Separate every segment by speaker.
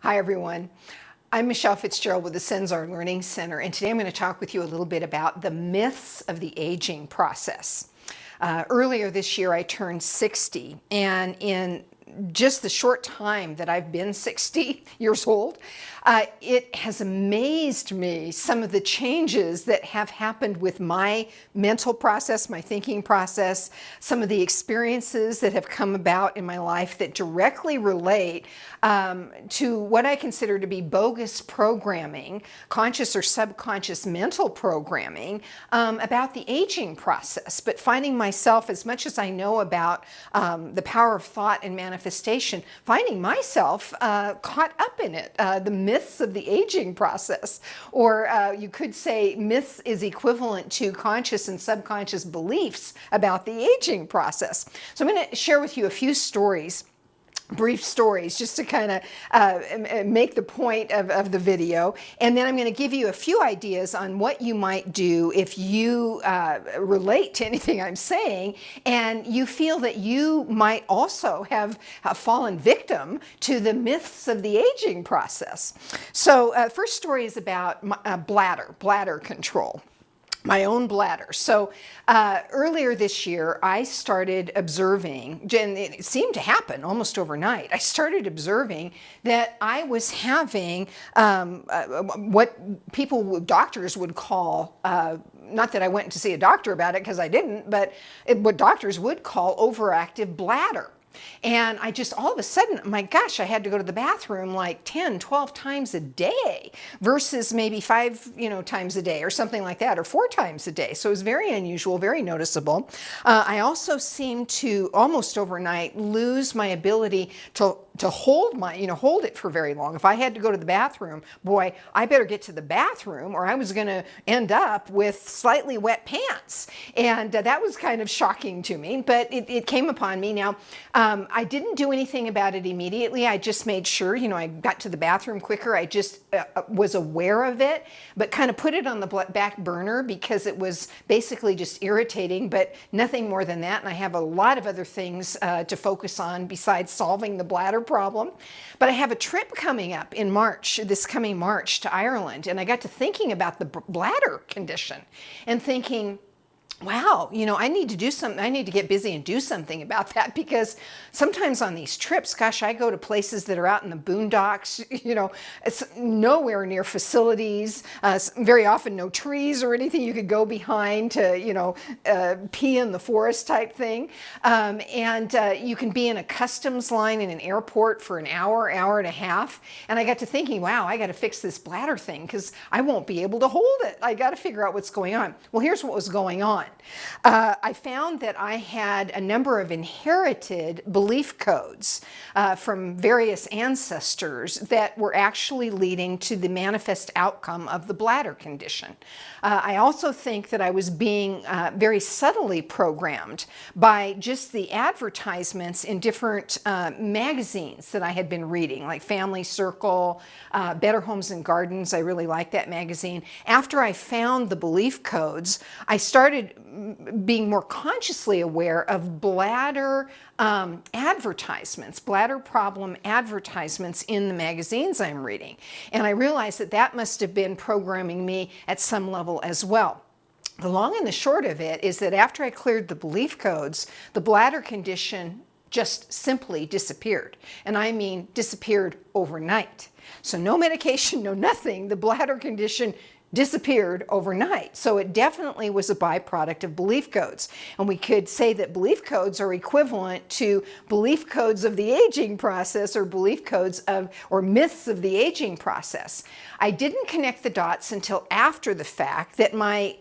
Speaker 1: Hi everyone, I'm Michelle Fitzgerald with the Senzar Learning Center, and today I'm going to talk with you a little bit about the myths of the aging process. Earlier this year I turned 60, and in just the short time that I've been 60 years old, it has amazed me some of the changes that have happened with my mental process, my thinking process, some of the experiences that have come about in my life that directly relate to what I consider to be bogus programming, conscious or subconscious mental programming about the aging process. But finding myself, as much as I know about the power of thought and manifestation, finding myself caught up in it, the myths of the aging process, or you could say myths is equivalent to conscious and subconscious beliefs about the aging process. So I'm going to share with you a few stories, brief stories, just to kind of make the point of the video. And then I'm going to give you a few ideas on what you might do if you relate to anything I'm saying and you feel that you might also have fallen victim to the myths of the aging process. So first story is about bladder control. My own bladder. So earlier this year, I started observing, and it seemed to happen almost overnight, I started observing that I was having what doctors would call, not that I went to see a doctor about it because I didn't, but what doctors would call overactive bladder. And I just, all of a sudden, my gosh, I had to go to the bathroom like 10, 12 times a day versus maybe 5, times a day or something like that, or 4 times a day. So it was very unusual, very noticeable. I also seemed to almost overnight lose my ability to hold hold it for very long. If I had to go to the bathroom, boy, I better get to the bathroom or I was going to end up with slightly wet pants. And that was kind of shocking to me, but it came upon me. Now, I didn't do anything about it immediately. I just made sure, I got to the bathroom quicker. I just was aware of it, but kind of put it on the back burner because it was basically just irritating, but nothing more than that. And I have a lot of other things to focus on besides solving the bladder problem. But I have a trip coming up in March, this coming March, to Ireland. And I got to thinking about the bladder condition and thinking, wow, I need to do something. I need to get busy and do something about that, because sometimes on these trips, gosh, I go to places that are out in the boondocks, it's nowhere near facilities, very often no trees or anything you could go behind to, pee in the forest type thing. And you can be in a customs line in an airport for an hour, hour and a half. And I got to thinking, wow, I got to fix this bladder thing because I won't be able to hold it. I got to figure out what's going on. Well, here's what was going on. I found that I had a number of inherited belief codes from various ancestors that were actually leading to the manifest outcome of the bladder condition. I also think that I was being very subtly programmed by just the advertisements in different magazines that I had been reading, like Family Circle, Better Homes and Gardens. I really like that magazine. After I found the belief codes, I started being more consciously aware of bladder advertisements, bladder problem advertisements in the magazines I'm reading. And I realized that that must have been programming me at some level as well. The long and the short of it is that after I cleared the belief codes, the bladder condition just simply disappeared. And I mean disappeared overnight. So no medication, no nothing. The bladder condition disappeared overnight. So it definitely was a byproduct of belief codes. And we could say that belief codes are equivalent to belief codes of the aging process, or belief codes of, or myths of the aging process. I didn't connect the dots until after the fact that my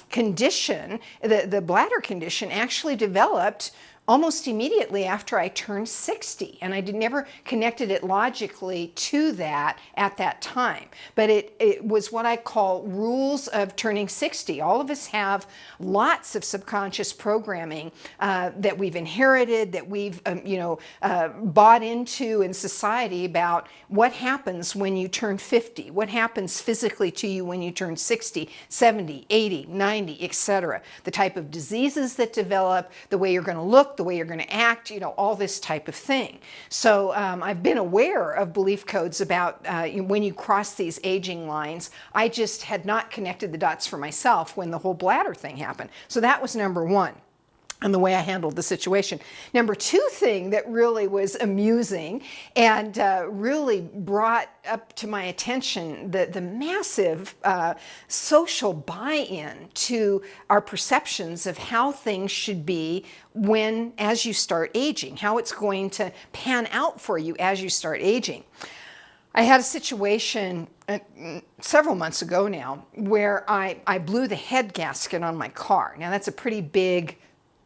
Speaker 1: condition, the bladder condition, actually developed almost immediately after I turned 60. And I never connected it logically to that at that time. But it was what I call rules of turning 60. All of us have lots of subconscious programming that we've inherited, that we've bought into in society about what happens when you turn 50, what happens physically to you when you turn 60, 70, 80, 90, etc. The type of diseases that develop, the way you're going to look, look, the way you're going to act, all this type of thing. So I've been aware of belief codes about when you cross these aging lines. I just had not connected the dots for myself when the whole bladder thing happened. So that was number one, and the way I handled the situation. Number two thing that really was amusing and really brought up to my attention the massive social buy-in to our perceptions of how things should be as you start aging, how it's going to pan out for you as you start aging. I had a situation several months ago now where I blew the head gasket on my car. Now that's a pretty big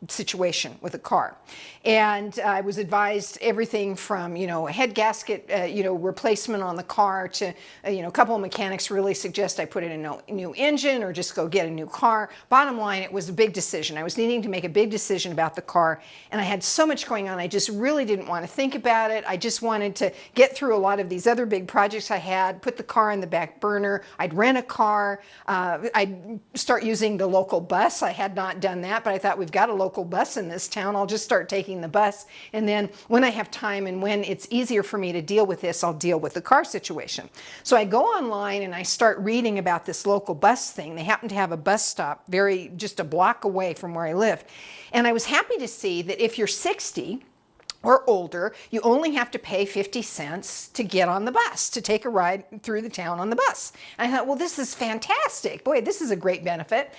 Speaker 1: situation with a car, and I was advised everything from a head gasket replacement on the car to a couple of mechanics really suggest I put in a new engine or just go get a new car. Bottom line, it was a big decision. I was needing to make a big decision about the car, and I had so much going on. I just really didn't want to think about it. I just wanted to get through a lot of these other big projects I had, put the car on the back burner. I'd rent a car. I'd start using the local bus. I had not done that, but I thought, we've got a local bus in this town. I'll just start taking the bus, and then when I have time and when it's easier for me to deal with this, I'll deal with the car situation. So I go online and I start reading about this local bus thing. They happen to have a bus stop just a block away from where I live, and I was happy to see that if you're 60 or older, you only have to pay 50 cents to get on the bus, to take a ride through the town on the bus. And I thought, well, this is fantastic. Boy, this is a great benefit.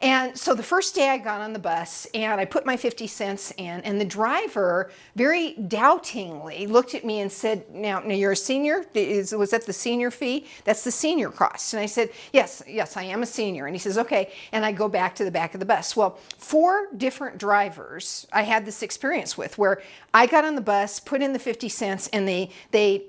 Speaker 1: And so the first day I got on the bus and I put my 50 cents in, and the driver very doubtingly looked at me and said, now you're a senior? Was that the senior fee? That's the senior cost. And I said, yes, I am a senior. And he says, okay. And I go back to the back of the bus. Well, 4 different drivers I had this experience with, where I got on the bus, put in the 50 cents, and they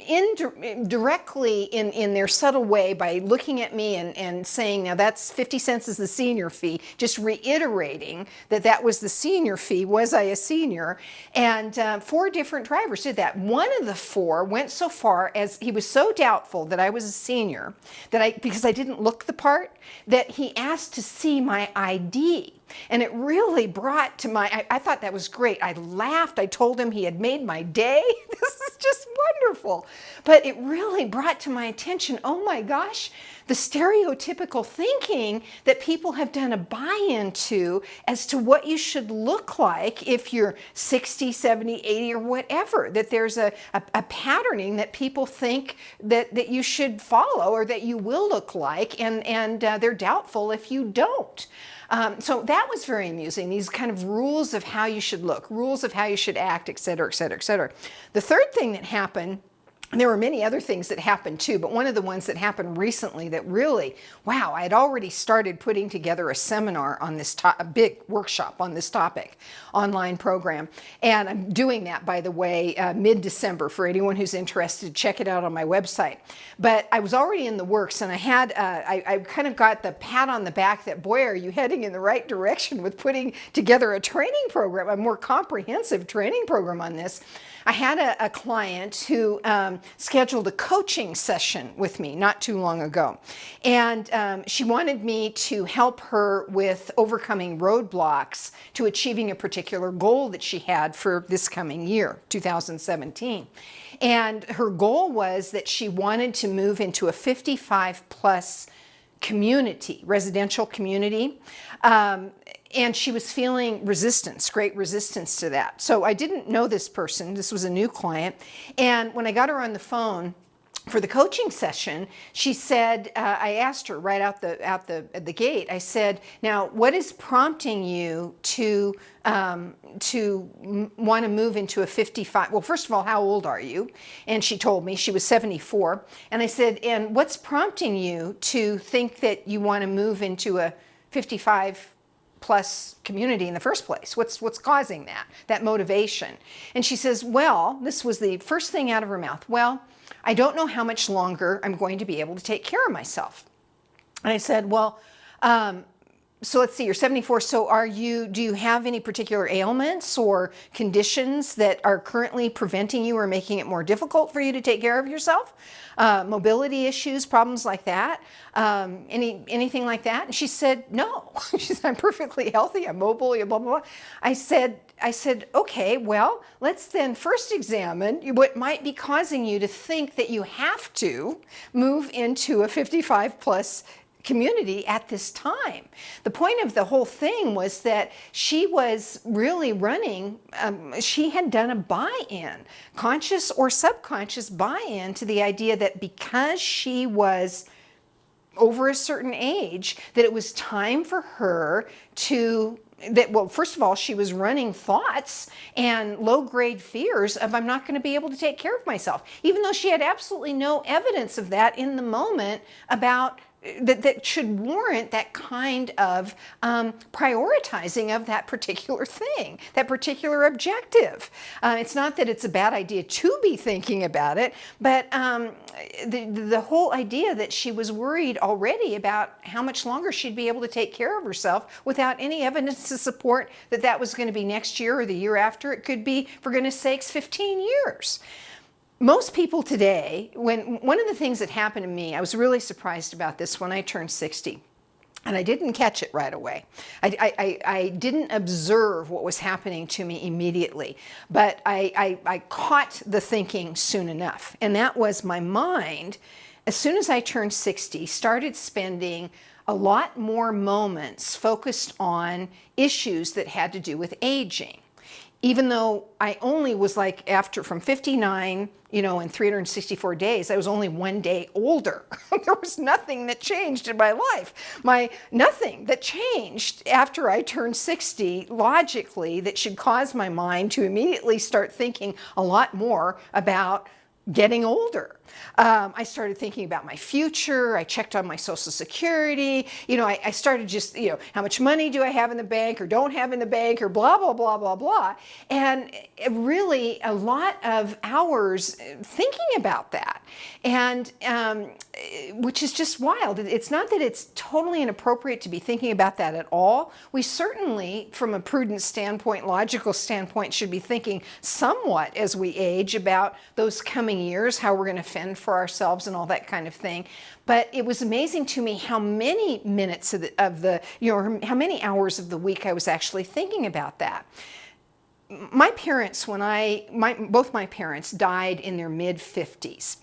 Speaker 1: indirectly in their subtle way, by looking at me and saying, now that's 50 cents is the senior fee, just reiterating that was the senior fee. Was I a senior? And 4 different drivers did that. One of the 4 went so far as, he was so doubtful that I was a senior, because I didn't look the part, that he asked to see my ID. And it really brought to I thought that was great. I laughed. I told him he had made my day. This is just wonderful. But it really brought to my attention, oh my gosh, the stereotypical thinking that people have done a buy-in to as to what you should look like if you're 60, 70, 80, or whatever. That there's a patterning that people think that you should follow, or that you will look like, and they're doubtful if you don't. So that was very amusing, these kind of rules of how you should look, rules of how you should act, et cetera, et cetera, et cetera. The third thing that happened, and there were many other things that happened too, but one of the ones that happened recently that really, wow, I had already started putting together a seminar on this, a big workshop on this topic, online program. And I'm doing that, by the way, mid-December. For anyone who's interested, check it out on my website. But I was already in the works, and I had, I kind of got the pat on the back that, boy, are you heading in the right direction with putting together a training program, a more comprehensive training program on this. I had a client who scheduled a coaching session with me not too long ago. And she wanted me to help her with overcoming roadblocks to achieving a particular goal that she had for this coming year, 2017. And her goal was that she wanted to move into a 55-plus community, residential community. And she was feeling resistance, great resistance to that. So I didn't know this person. This was a new client. And when I got her on the phone for the coaching session, she said, I asked her right out the gate, I said, now, what is prompting you to want to move into a 55? Well, first of all, how old are you? And she told me she was 74. And I said, and what's prompting you to think that you want to move into a 55-plus community in the first place? What's causing that motivation? And she says, well, this was the first thing out of her mouth. Well, I don't know how much longer I'm going to be able to take care of myself. And I said, well, so let's see, you're 74. So do you have any particular ailments or conditions that are currently preventing you or making it more difficult for you to take care of yourself? Mobility issues, problems like that? Anything like that? And she said, no. She said, I'm perfectly healthy. I'm mobile, blah, blah, blah. I said, I said, okay, well, let's then first examine what might be causing you to think that you have to move into a 55 plus community at this time. The point of the whole thing was that she was really running, she had done a buy-in, conscious or subconscious buy-in to the idea that because she was over a certain age, that it was time for her to well, first of all, she was running thoughts and low-grade fears of I'm not going to be able to take care of myself, even though she had absolutely no evidence of that in the moment about that should warrant that kind of prioritizing of that particular thing, that particular objective. It's not that it's a bad idea to be thinking about it, but the whole idea that she was worried already about how much longer she'd be able to take care of herself without any evidence to support that that was going to be next year or the year after. It could be, for goodness sakes, 15 years. Most people today, one of the things that happened to me, I was really surprised about this when I turned 60. And I didn't catch it right away. I didn't observe what was happening to me immediately, but I caught the thinking soon enough. And that was my mind, as soon as I turned 60, started spending a lot more moments focused on issues that had to do with aging. Even though I only was like from 59, in 364 days, I was only 1 day older. There was nothing that changed in my life. Nothing that changed after I turned 60 logically that should cause my mind to immediately start thinking a lot more about getting older. I started thinking about my future. I checked on my Social Security. I started just, how much money do I have in the bank or don't have in the bank or blah, blah, blah, blah, blah. And really a lot of hours thinking about that. And which is just wild. It's not that it's totally inappropriate to be thinking about that at all. We certainly, from a prudent standpoint, logical standpoint, should be thinking somewhat as we age about those coming years, how we're going to fend for ourselves and all that kind of thing. But it was amazing to me how many minutes how many hours of the week I was actually thinking about that. My parents, both my parents died in their mid-50s.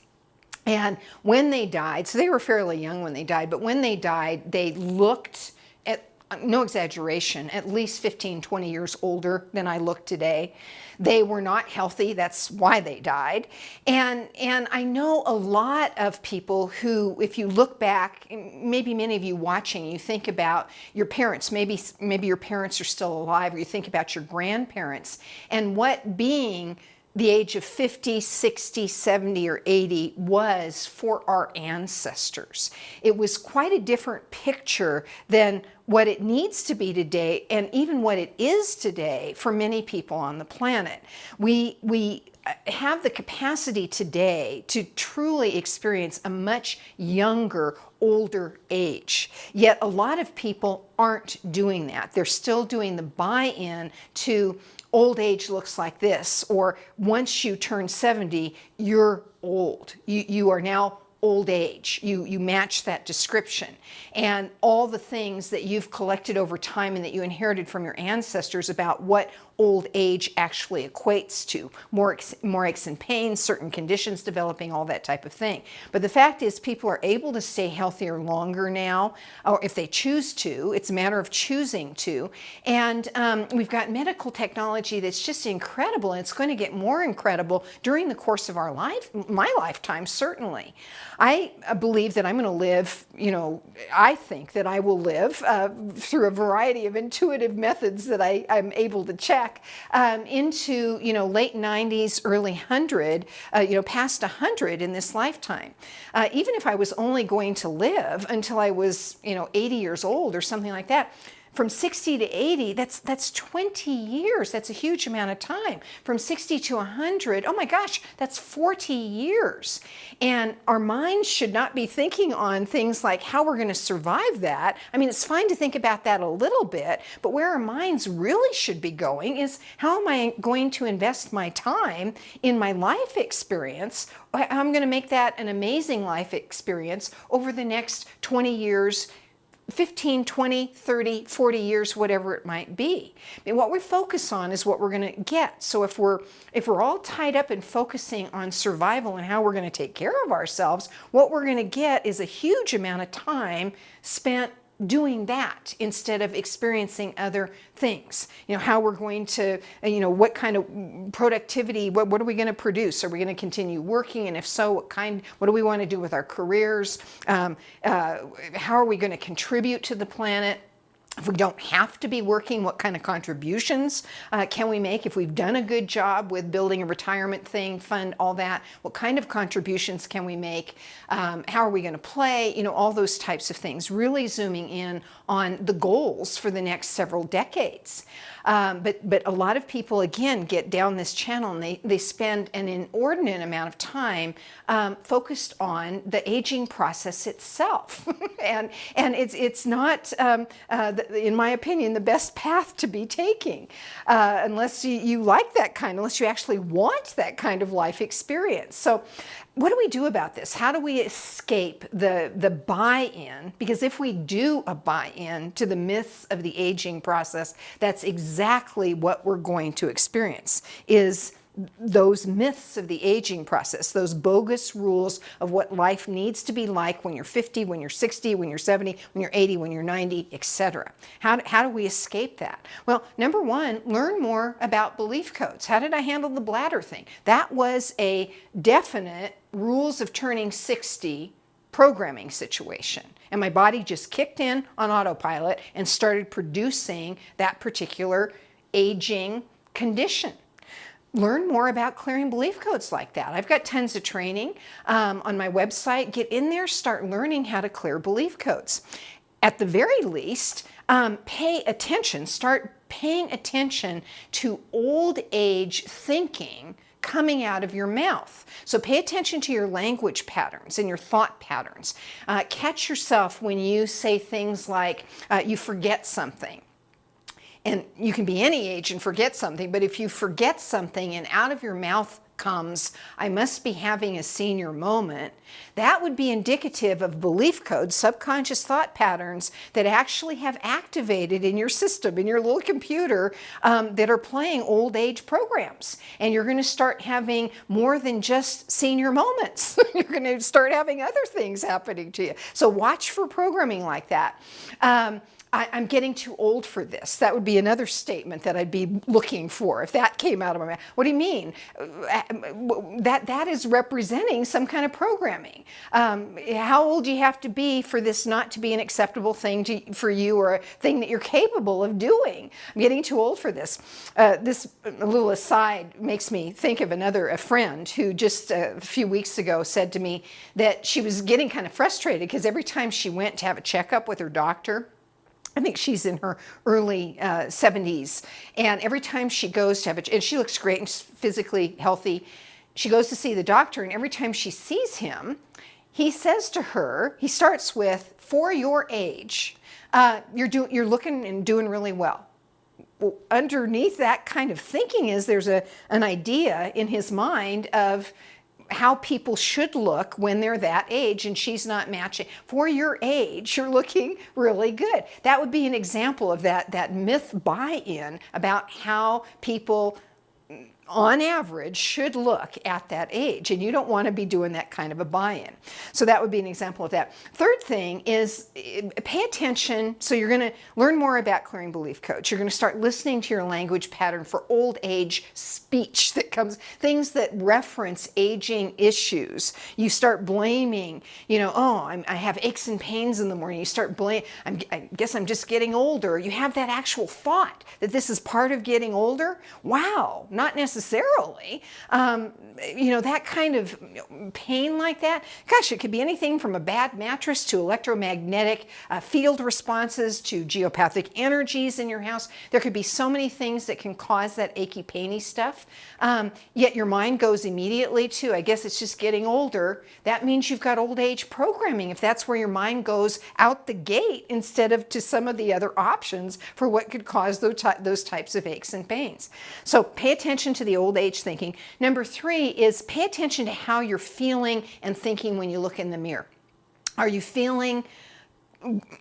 Speaker 1: And when they died, so they were fairly young when they died, but when they died, they looked, at no exaggeration, at least 15, 20 years older than I look today. They were not healthy. That's why they died. And I know a lot of people who, if you look back, maybe many of you watching, you think about your parents. Maybe your parents are still alive, or you think about your grandparents and what being the age of 50, 60, 70, or 80 was for our ancestors. It was quite a different picture than what it needs to be today, and even what it is today for many people on the planet. We have the capacity today to truly experience a much younger, older age. Yet a lot of people aren't doing that. They're still doing the buy-in to old age looks like this, or once you turn 70, you're old. You are now old age. You match that description. And all the things that you've collected over time and that you inherited from your ancestors about what old age actually equates to. More aches and pains, certain conditions developing, all that type of thing. But the fact is, people are able to stay healthier longer now, or if they choose to. It's a matter of choosing to. And we've got medical technology that's just incredible, and it's going to get more incredible during the course of my lifetime, certainly. I believe that I'm going to live, I think that I will live through a variety of intuitive methods that I'm able to check into, late 90s, early 100, past 100 in this lifetime. Even if I was only going to live until I was, 80 years old or something like that, from 60 to 80, that's 20 years. That's a huge amount of time. From 60 to 100, oh my gosh, that's 40 years. And our minds should not be thinking on things like how we're going to survive that. I mean, it's fine to think about that a little bit, but where our minds really should be going is how am I going to invest my time in my life experience? I'm going to make that an amazing life experience over the next 20 years, 15, 20, 30, 40 years, whatever it might be. And what we focus on is what we're going to get. So if we're all tied up in focusing on survival and how we're going to take care of ourselves, what we're going to get is a huge amount of time spent doing that instead of experiencing other things. How we're going to, what kind of productivity, what are we going to produce? Are we going to continue working? And if so, what do we want to do with our careers? How are we going to contribute to the planet? If we don't have to be working, what kind of contributions can we make? If we've done a good job with building a retirement fund, all that, what kind of contributions can we make? How are we going to play? All those types of things, really zooming in on the goals for the next several decades. But a lot of people, again, get down this channel and they spend an inordinate amount of time focused on the aging process itself. and it's not, in my opinion, the best path to be taking unless you like that unless you actually want that kind of life experience. So what do we do about this? How do we escape the buy-in? Because if we do a buy-in to the myths of the aging process, that's exactly what we're going to experience, is those myths of the aging process, those bogus rules of what life needs to be like when you're 50, when you're 60, when you're 70, when you're 80, when you're 90, etc. How do we escape that? Well, number one, learn more about belief codes. How did I handle the bladder thing? That was a definite rules of turning 60 programming situation. And my body just kicked in on autopilot and started producing that particular aging condition. Learn more about clearing belief codes like that. I've got tons of training on my website. Get in there, start learning how to clear belief codes. At the very least, pay attention, start paying attention to old age thinking coming out of your mouth. So pay attention to your language patterns and your thought patterns. Catch yourself when you say things like you forget something. And you can be any age and forget something, but if you forget something and out of your mouth comes, I must be having a senior moment, that would be indicative of belief codes, subconscious thought patterns that actually have activated in your system, in your little computer, that are playing old age programs. And you're going to start having more than just senior moments. You're going to start having other things happening to you. So watch for programming like that. I'm getting too old for this. That would be another statement that I'd be looking for if that came out of my mouth. What do you mean? That is representing some kind of programming. How old do you have to be for this not to be an acceptable thing for you, or a thing that you're capable of doing? I'm getting too old for this. This little aside makes me think of a friend who just a few weeks ago said to me that she was getting kind of frustrated because every time she went to have a checkup with her doctor, I think she's in her early 70s, and every time she goes to have and she looks great and she's physically healthy, she goes to see the doctor, and every time she sees him, he says to her, he starts with, "For your age, you're looking and doing really well." Well, underneath that kind of thinking is there's an idea in his mind of how people should look when they're that age, and she's not matching. For your age, you're looking really good. That would be an example of that myth buy-in about how people on average should look at that age, and you don't want to be doing that kind of a buy-in. So that would be an example of that. Third thing is pay attention. So you're going to learn more about clearing belief codes. You're going to start listening to your language pattern for old age speech that comes, things that reference aging issues. You start blaming, I have aches and pains in the morning. You start blaming, I guess I'm just getting older. You have that actual thought that this is part of getting older. Wow, not necessarily. That kind of pain like that, gosh, it could be anything from a bad mattress to electromagnetic field responses to geopathic energies in your house. There could be so many things that can cause that achy, painy stuff. Yet your mind goes immediately to, I guess it's just getting older. That means you've got old age programming, if that's where your mind goes out the gate instead of to some of the other options for what could cause those types of aches and pains. So pay attention to the old age thinking. Number 3 is pay attention to how you're feeling and thinking when you look in the mirror. Are you feeling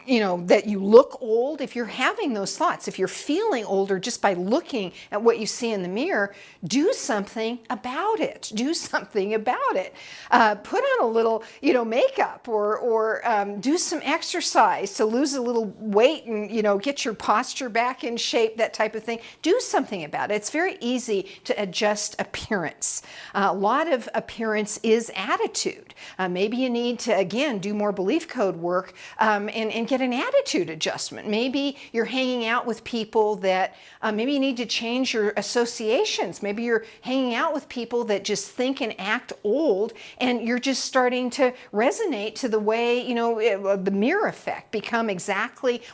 Speaker 1: that you look old, if you're having those thoughts, if you're feeling older just by looking at what you see in the mirror, do something about it. Do something about it. Put on a little, makeup, or do some exercise to lose a little weight and, get your posture back in shape, that type of thing. Do something about it. It's very easy to adjust appearance. A lot of appearance is attitude. Maybe you need to, again, do more belief code work and get an attitude adjustment. Maybe you're hanging out with people that, maybe you need to change your associations. Maybe you're hanging out with people that just think and act old, and you're just starting to resonate to the way, the mirror effect,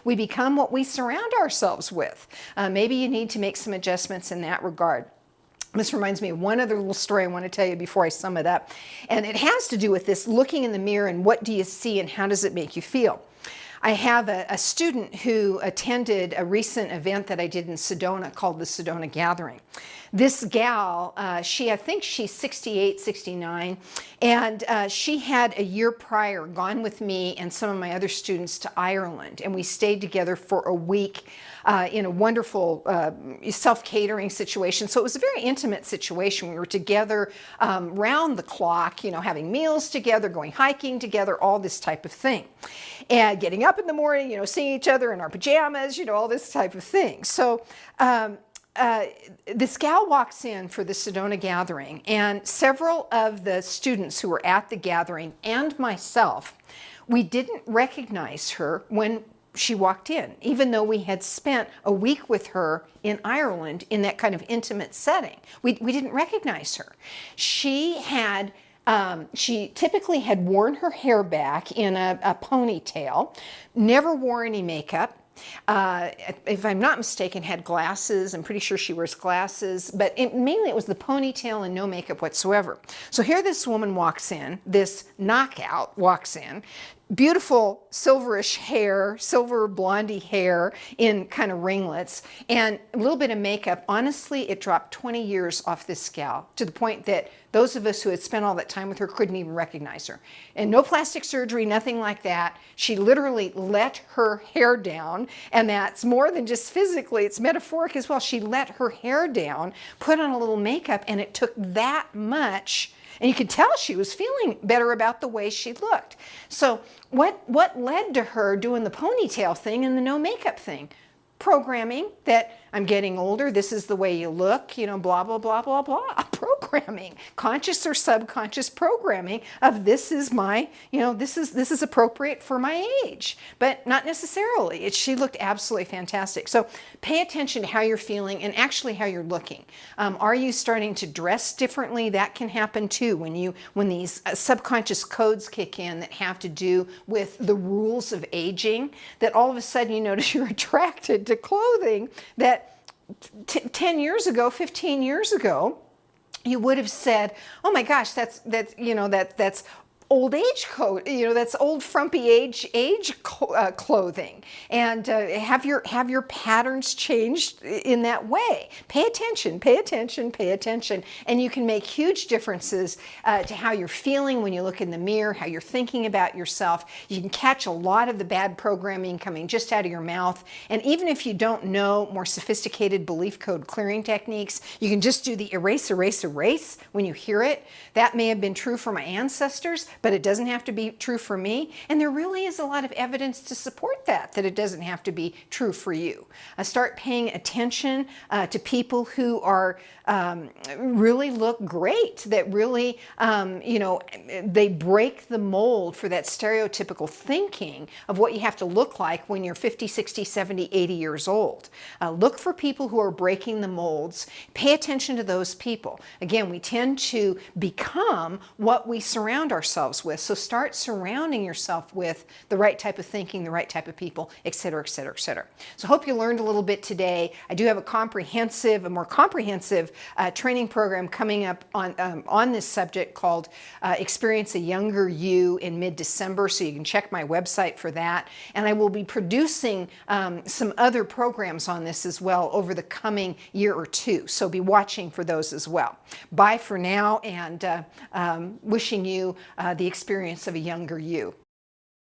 Speaker 1: we become what we surround ourselves with. Maybe you need to make some adjustments in that regard. This reminds me of one other little story I want to tell you before I sum it up. And it has to do with this looking in the mirror and what do you see and how does it make you feel. I have a student who attended a recent event that I did in Sedona called the Sedona Gathering. This gal, I think she's 68, 69, and she had a year prior gone with me and some of my other students to Ireland, and we stayed together for a week in a wonderful self-catering situation. So it was a very intimate situation. We were together round the clock, having meals together, going hiking together, all this type of thing. And getting up in the morning, seeing each other in our pajamas, all this type of thing. So this gal walks in for the Sedona Gathering, and several of the students who were at the gathering and myself, we didn't recognize her when she walked in, even though we had spent a week with her in Ireland in that kind of intimate setting. We didn't recognize her. She typically had worn her hair back in a ponytail, never wore any makeup. If I'm not mistaken, had glasses. I'm pretty sure she wears glasses, but mainly it was the ponytail and no makeup whatsoever. So here this woman walks in, this knockout walks in, beautiful silverish hair, silver blondie hair in kind of ringlets, and a little bit of makeup. Honestly, it dropped 20 years off this gal to the point that those of us who had spent all that time with her couldn't even recognize her. And no plastic surgery, nothing like that. She literally let her hair down, and that's more than just physically, it's metaphoric as well. She let her hair down, put on a little makeup, and it took that much. And you could tell she was feeling better about the way she looked. So what led to her doing the ponytail thing and the no makeup thing? Programming that I'm getting older, this is the way you look, blah, blah, blah, blah, blah. Programming, conscious or subconscious programming of this is my, this is appropriate for my age, but not necessarily. She looked absolutely fantastic. So pay attention to how you're feeling and actually how you're looking. Are you starting to dress differently? That can happen too when these subconscious codes kick in that have to do with the rules of aging, that all of a sudden you notice you're attracted to clothing that 10 years ago, 15 years ago, you would have said, "Oh my gosh, that's old age code, that's old frumpy age clothing," and have your patterns changed in that way. Pay attention, pay attention, pay attention, and you can make huge differences to how you're feeling when you look in the mirror, how you're thinking about yourself. You can catch a lot of the bad programming coming just out of your mouth, and even if you don't know more sophisticated belief code clearing techniques, you can just do the erase, erase, erase when you hear it. That may have been true for my ancestors, but it doesn't have to be true for me. And there really is a lot of evidence to support that it doesn't have to be true for you. Start paying attention to people who are really look great, that really, they break the mold for that stereotypical thinking of what you have to look like when you're 50, 60, 70, 80 years old. Look for people who are breaking the molds. Pay attention to those people. Again, we tend to become what we surround ourselves with. So start surrounding yourself with the right type of thinking, the right type of people, et cetera, et cetera, et cetera. So hope you learned a little bit today. I do have a more comprehensive training program coming up on this subject called Experience a Younger You in mid-December. So you can check my website for that. And I will be producing some other programs on this as well over the coming year or two. So be watching for those as well. Bye for now, and wishing you the experience of a younger you.